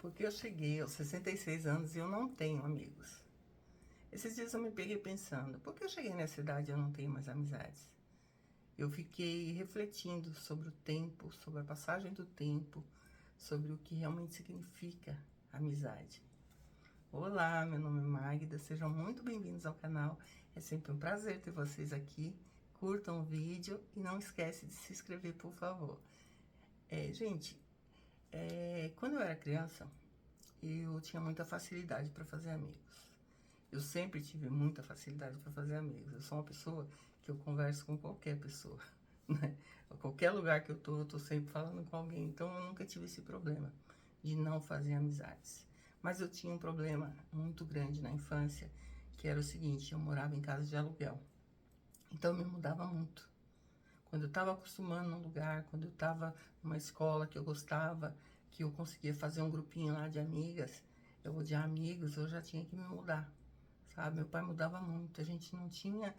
Porque eu cheguei aos 66 anos e eu não tenho amigos. Esses dias eu me peguei pensando, por que eu cheguei nessa idade e eu não tenho mais amizades? Eu fiquei refletindo sobre o tempo, sobre a passagem do tempo, sobre o que realmente significa amizade. Olá, meu nome é Magda, sejam muito bem-vindos ao canal. É sempre um prazer ter vocês aqui. Curtam o vídeo e não esquece de se inscrever, por favor. Gente, quando eu era criança, eu tinha muita facilidade para fazer amigos. Eu sempre tive muita facilidade para fazer amigos. Eu sou uma pessoa que eu converso com qualquer pessoa, né? Qualquer lugar que eu tô sempre falando com alguém. Então, eu nunca tive esse problema de não fazer amizades. Mas eu tinha um problema muito grande na infância, que era o seguinte, eu morava em casa de aluguel. Então, eu me mudava muito. Quando eu estava acostumando num lugar, quando eu estava numa escola que eu gostava, que eu conseguia fazer um grupinho lá de amigas, de amigos, eu já tinha que me mudar, sabe? Meu pai mudava muito, a gente não tinha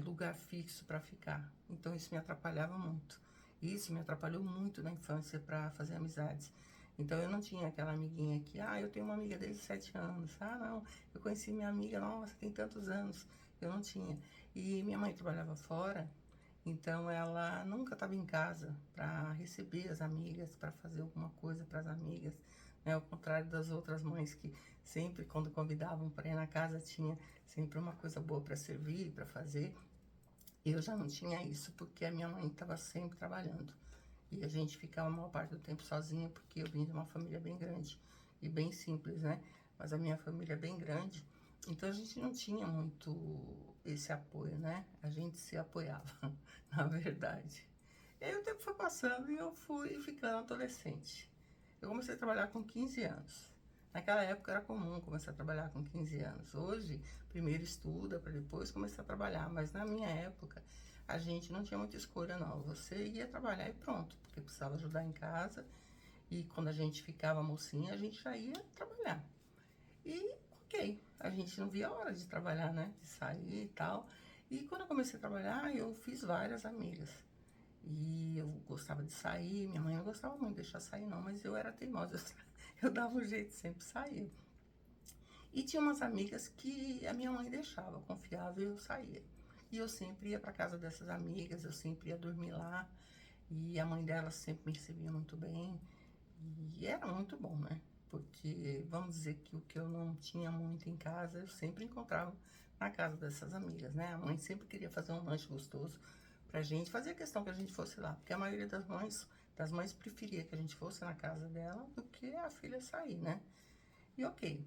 lugar fixo para ficar, então isso me atrapalhava muito. Isso me atrapalhou muito na infância para fazer amizades. Então eu não tinha aquela amiguinha que, eu tenho uma amiga desde 7 anos. Não, eu conheci minha amiga, nossa, tem tantos anos. Eu não tinha. E minha mãe trabalhava fora, então ela nunca estava em casa para receber as amigas, para fazer alguma coisa para as amigas, né? Ao contrário das outras mães que sempre, quando convidavam para ir na casa, tinha sempre uma coisa boa para servir, para fazer. Eu já não tinha isso, porque a minha mãe estava sempre trabalhando. E a gente ficava a maior parte do tempo sozinha, porque eu vim de uma família bem grande e bem simples, né? Mas a minha família é bem grande, então a gente não tinha muito esse apoio, né? A gente se apoiava, na verdade. E aí o tempo foi passando e eu fui ficando adolescente. Eu comecei a trabalhar com 15 anos. Naquela época era comum começar a trabalhar com 15 anos. Hoje, primeiro estuda para depois começar a trabalhar. Mas na minha época, a gente não tinha muita escolha, não. Você ia trabalhar e pronto, porque precisava ajudar em casa. E quando a gente ficava mocinha, a gente já ia trabalhar. E, ok, a gente não via a hora de trabalhar, né? De sair e tal. E quando eu comecei a trabalhar, eu fiz várias amigas. E eu gostava de sair, minha mãe não gostava muito de deixar sair não, mas eu era teimosa, eu dava um jeito, sempre saía. E tinha umas amigas que a minha mãe deixava, confiava e eu saía. E eu sempre ia para casa dessas amigas, eu sempre ia dormir lá. E a mãe delas sempre me recebia muito bem. E era muito bom, né? Porque vamos dizer que o que eu não tinha muito em casa, eu sempre encontrava na casa dessas amigas, né? A mãe sempre queria fazer um lanche gostoso pra gente, fazia questão que a gente fosse lá, porque a maioria das mães preferia que a gente fosse na casa dela do que a filha sair, né? E ok.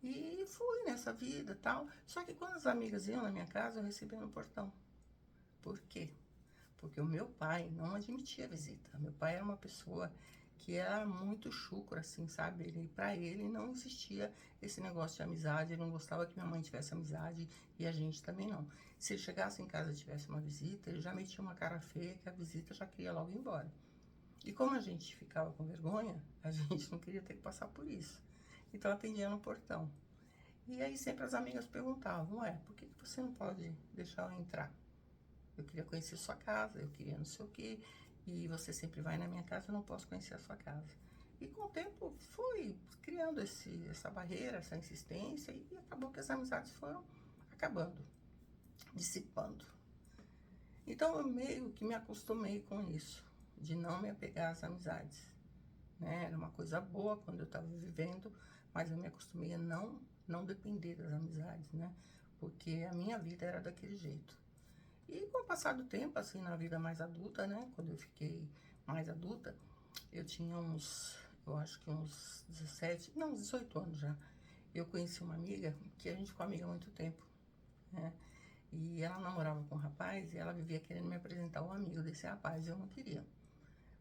E fui nessa vida, tal. Só que quando as amigas iam na minha casa, eu recebia no portão. Por quê? Porque o meu pai não admitia visita. Meu pai era uma pessoa que era muito chucro, assim, sabe? Pra ele não existia esse negócio de amizade, ele não gostava que minha mãe tivesse amizade e a gente também não. Se ele chegasse em casa e tivesse uma visita, ele já metia uma cara feia que a visita já queria logo ir embora. E como a gente ficava com vergonha, a gente não queria ter que passar por isso. Então atendia no portão. E aí sempre as amigas perguntavam, ué, por que você não pode deixar eu entrar? Eu queria conhecer sua casa, eu queria não sei o quê, e você sempre vai na minha casa, eu não posso conhecer a sua casa. E com o tempo fui criando essa barreira, essa insistência, e acabou que as amizades foram acabando, dissipando. Então eu meio que me acostumei com isso, de não me apegar às amizades, né? Era uma coisa boa quando eu estava vivendo, mas eu me acostumei a não depender das amizades, né? Porque a minha vida era daquele jeito. E com o passar do tempo, assim, na vida mais adulta, né? Quando eu fiquei mais adulta, eu tinha eu acho que uns 17, não, 18 anos já. Eu conheci uma amiga, que a gente ficou amiga há muito tempo, né? E ela namorava com um rapaz e ela vivia querendo me apresentar um amigo desse rapaz e eu não queria.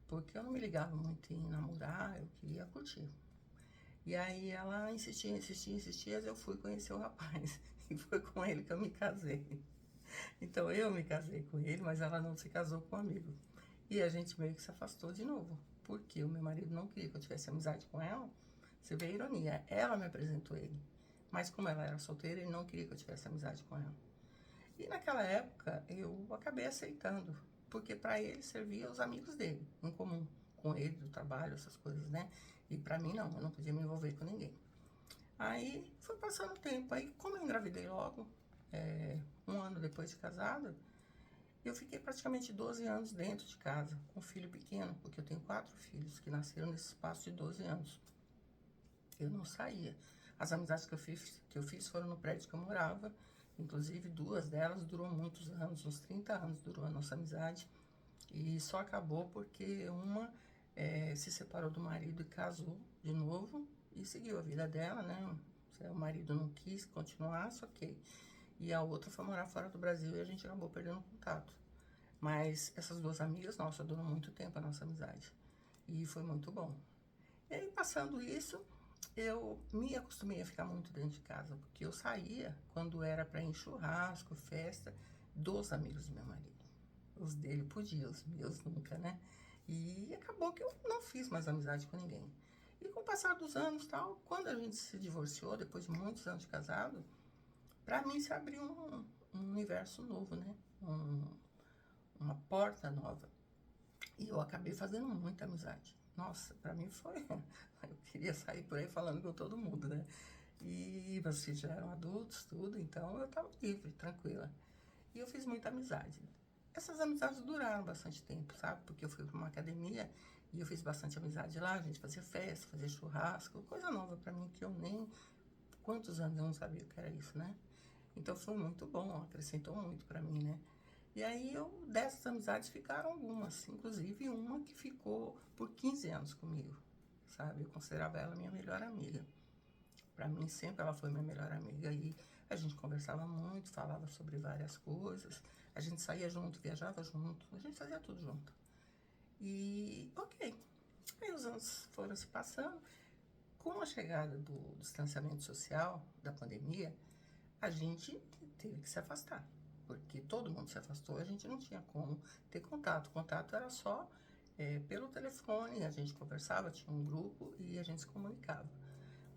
Porque eu não me ligava muito em namorar, eu queria curtir. E aí ela insistia, insistia, insistia, eu fui conhecer o rapaz. E foi com ele que eu me casei. Então eu me casei com ele, mas ela não se casou com um amigo. E a gente meio que se afastou de novo. Porque o meu marido não queria que eu tivesse amizade com ela. Você vê a ironia, ela me apresentou ele. Mas como ela era solteira, ele não queria que eu tivesse amizade com ela. E naquela época eu acabei aceitando. Porque para ele servia os amigos dele, em comum. com ele, do trabalho, essas coisas, né? E pra mim não, eu não podia me envolver com ninguém. Aí foi passando o tempo, aí como eu engravidei logo, um ano depois de casada, eu fiquei praticamente 12 anos dentro de casa, com um filho pequeno, porque eu tenho 4 filhos que nasceram nesse espaço de 12 anos. Eu não saía. As amizades que eu fiz foram no prédio que eu morava, inclusive 2 delas durou muitos anos, uns 30 anos durou a nossa amizade, e só acabou porque uma se separou do marido e casou de novo, e seguiu a vida dela, né? O marido não quis continuar, só que... E a outra foi morar fora do Brasil e a gente acabou perdendo contato. Mas essas 2 amigas, nossa, durou muito tempo a nossa amizade. E foi muito bom. E aí, passando isso, eu me acostumei a ficar muito dentro de casa, porque eu saía quando era para ir em churrasco, festa, dos amigos do meu marido. Os dele podia, os meus nunca, né? E acabou que eu não fiz mais amizade com ninguém. E com o passar dos anos, tal, quando a gente se divorciou, depois de muitos anos de casado, para mim se abriu um universo novo, né? Uma porta nova. E eu acabei fazendo muita amizade. Nossa, pra mim foi... Eu queria sair por aí falando com todo mundo, né? E vocês já eram adultos, tudo, então eu tava livre, tranquila. E eu fiz muita amizade. Essas amizades duraram bastante tempo, sabe? Porque eu fui pra uma academia e eu fiz bastante amizade lá. A gente fazia festa, fazia churrasco, coisa nova pra mim, que eu nem... Quantos anos eu não sabia o que era isso, né? Então foi muito bom, acrescentou muito pra mim, né? E aí, dessas amizades ficaram algumas, inclusive uma que ficou por 15 anos comigo, sabe? Eu considerava ela minha melhor amiga. Pra mim, sempre ela foi minha melhor amiga e a gente conversava muito, falava sobre várias coisas, a gente saía junto, viajava junto, a gente fazia tudo junto. E, ok. Aí os anos foram se passando. Com a chegada do distanciamento social, da pandemia, a gente teve que se afastar, porque todo mundo se afastou, a gente não tinha como ter contato. O contato era só pelo telefone, a gente conversava, tinha um grupo e a gente se comunicava.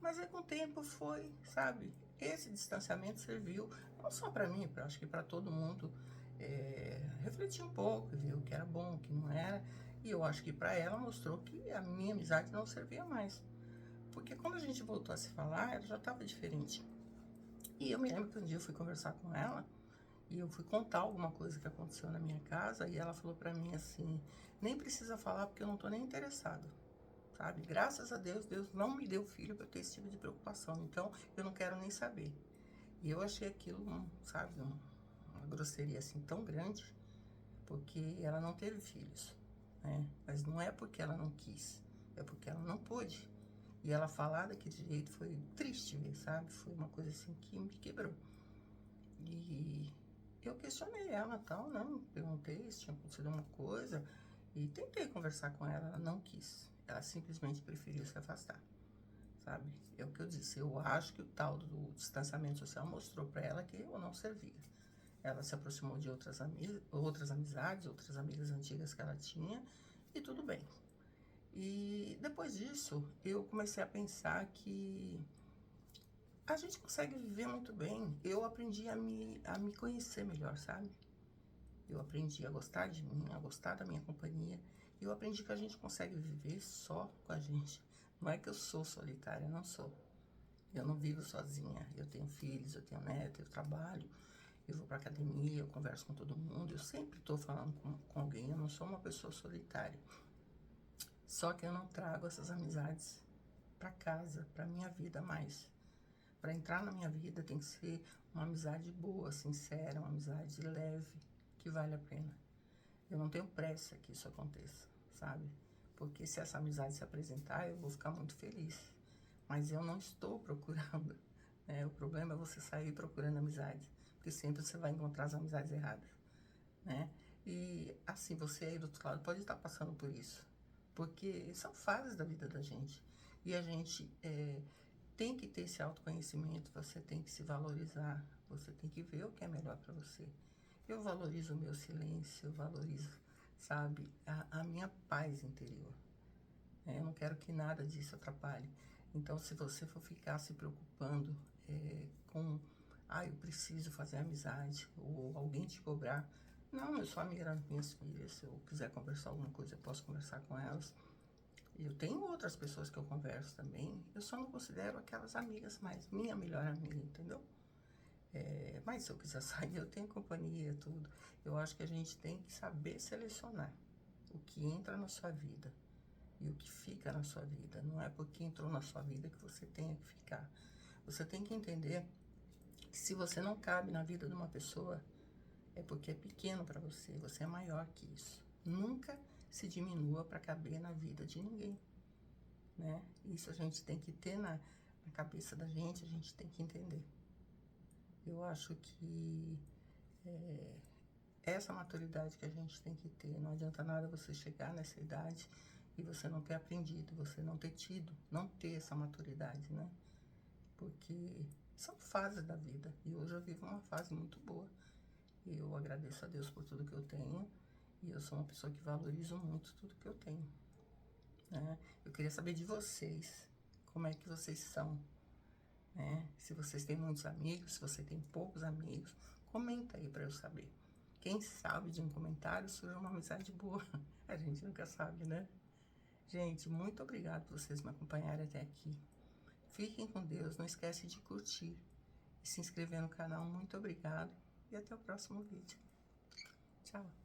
Mas aí com o tempo foi, sabe, esse distanciamento serviu não só para mim, acho que para todo mundo refletir um pouco, ver o que era bom, o que não era. E eu acho que para ela mostrou que a minha amizade não servia mais. Porque quando a gente voltou a se falar, ela já estava diferente. E eu me lembro que um dia eu fui conversar com ela e eu fui contar alguma coisa que aconteceu na minha casa e ela falou pra mim assim, nem precisa falar porque eu não tô nem interessado, sabe? Graças a Deus, Deus não me deu filho pra eu ter esse tipo de preocupação, então eu não quero nem saber. E eu achei aquilo, sabe, uma grosseria assim tão grande, porque ela não teve filhos, né? Mas não é porque ela não quis, é porque ela não pôde. E ela falar daquele jeito foi triste ver, sabe? Foi uma coisa assim que me quebrou. E eu questionei ela tal, né? Perguntei se tinha acontecido uma coisa e tentei conversar com ela, ela não quis. Ela simplesmente preferiu se afastar, sabe? É o que eu disse, eu acho que o tal do distanciamento social mostrou pra ela que eu não servia. Ela se aproximou de outras amizades, outras amigas antigas que ela tinha e tudo bem. E depois disso, eu comecei a pensar que a gente consegue viver muito bem. Eu aprendi a me conhecer melhor, sabe? Eu aprendi a gostar de mim, a gostar da minha companhia. Eu aprendi que a gente consegue viver só com a gente. Não é que eu sou solitária, não sou. Eu não vivo sozinha. Eu tenho filhos, eu tenho neto, eu trabalho, eu vou pra academia, eu converso com todo mundo. Eu sempre tô falando com alguém. Eu não sou uma pessoa solitária. Só que eu não trago essas amizades pra casa, pra minha vida mais. Para entrar na minha vida tem que ser uma amizade boa, sincera, uma amizade leve, que vale a pena. Eu não tenho pressa que isso aconteça, sabe? Porque se essa amizade se apresentar, eu vou ficar muito feliz. Mas eu não estou procurando, né? O problema é você sair procurando amizade, porque sempre você vai encontrar as amizades erradas, né? E assim, você aí do outro lado pode estar passando por isso, porque são fases da vida da gente. E a gente tem que ter esse autoconhecimento, você tem que se valorizar, você tem que ver o que é melhor para você. Eu valorizo o meu silêncio, eu valorizo, sabe, a minha paz interior. Eu não quero que nada disso atrapalhe. Então, se você for ficar se preocupando com, eu preciso fazer amizade, ou alguém te cobrar, não, eu sou amiga das minhas filhas, se eu quiser conversar alguma coisa, eu posso conversar com elas. Eu tenho outras pessoas que eu converso também, eu só não considero aquelas amigas mais minha melhor amiga, entendeu? Mas se eu quiser sair, eu tenho companhia, tudo. Eu acho que a gente tem que saber selecionar o que entra na sua vida e o que fica na sua vida. Não é porque entrou na sua vida que você tenha que ficar. Você tem que entender que se você não cabe na vida de uma pessoa, é porque é pequeno para você, você é maior que isso. Nunca se diminua para caber na vida de ninguém, né? Isso a gente tem que ter na cabeça da gente, a gente tem que entender. Eu acho que essa maturidade que a gente tem que ter, não adianta nada você chegar nessa idade e você não ter aprendido, você não ter tido, não ter essa maturidade, né? Porque são fases da vida e hoje eu vivo uma fase muito boa. Eu agradeço a Deus por tudo que eu tenho e eu sou uma pessoa que valorizo muito tudo que eu tenho, né? Eu queria saber de vocês, como é que vocês são, né? Se vocês têm muitos amigos, se você tem poucos amigos, comenta aí para eu saber. Quem sabe de um comentário surge uma amizade boa. A gente nunca sabe, né? Gente, muito obrigado por vocês me acompanharem até aqui. Fiquem com Deus, não esquece de curtir e se inscrever no canal. Muito obrigado e até o próximo vídeo. Tchau.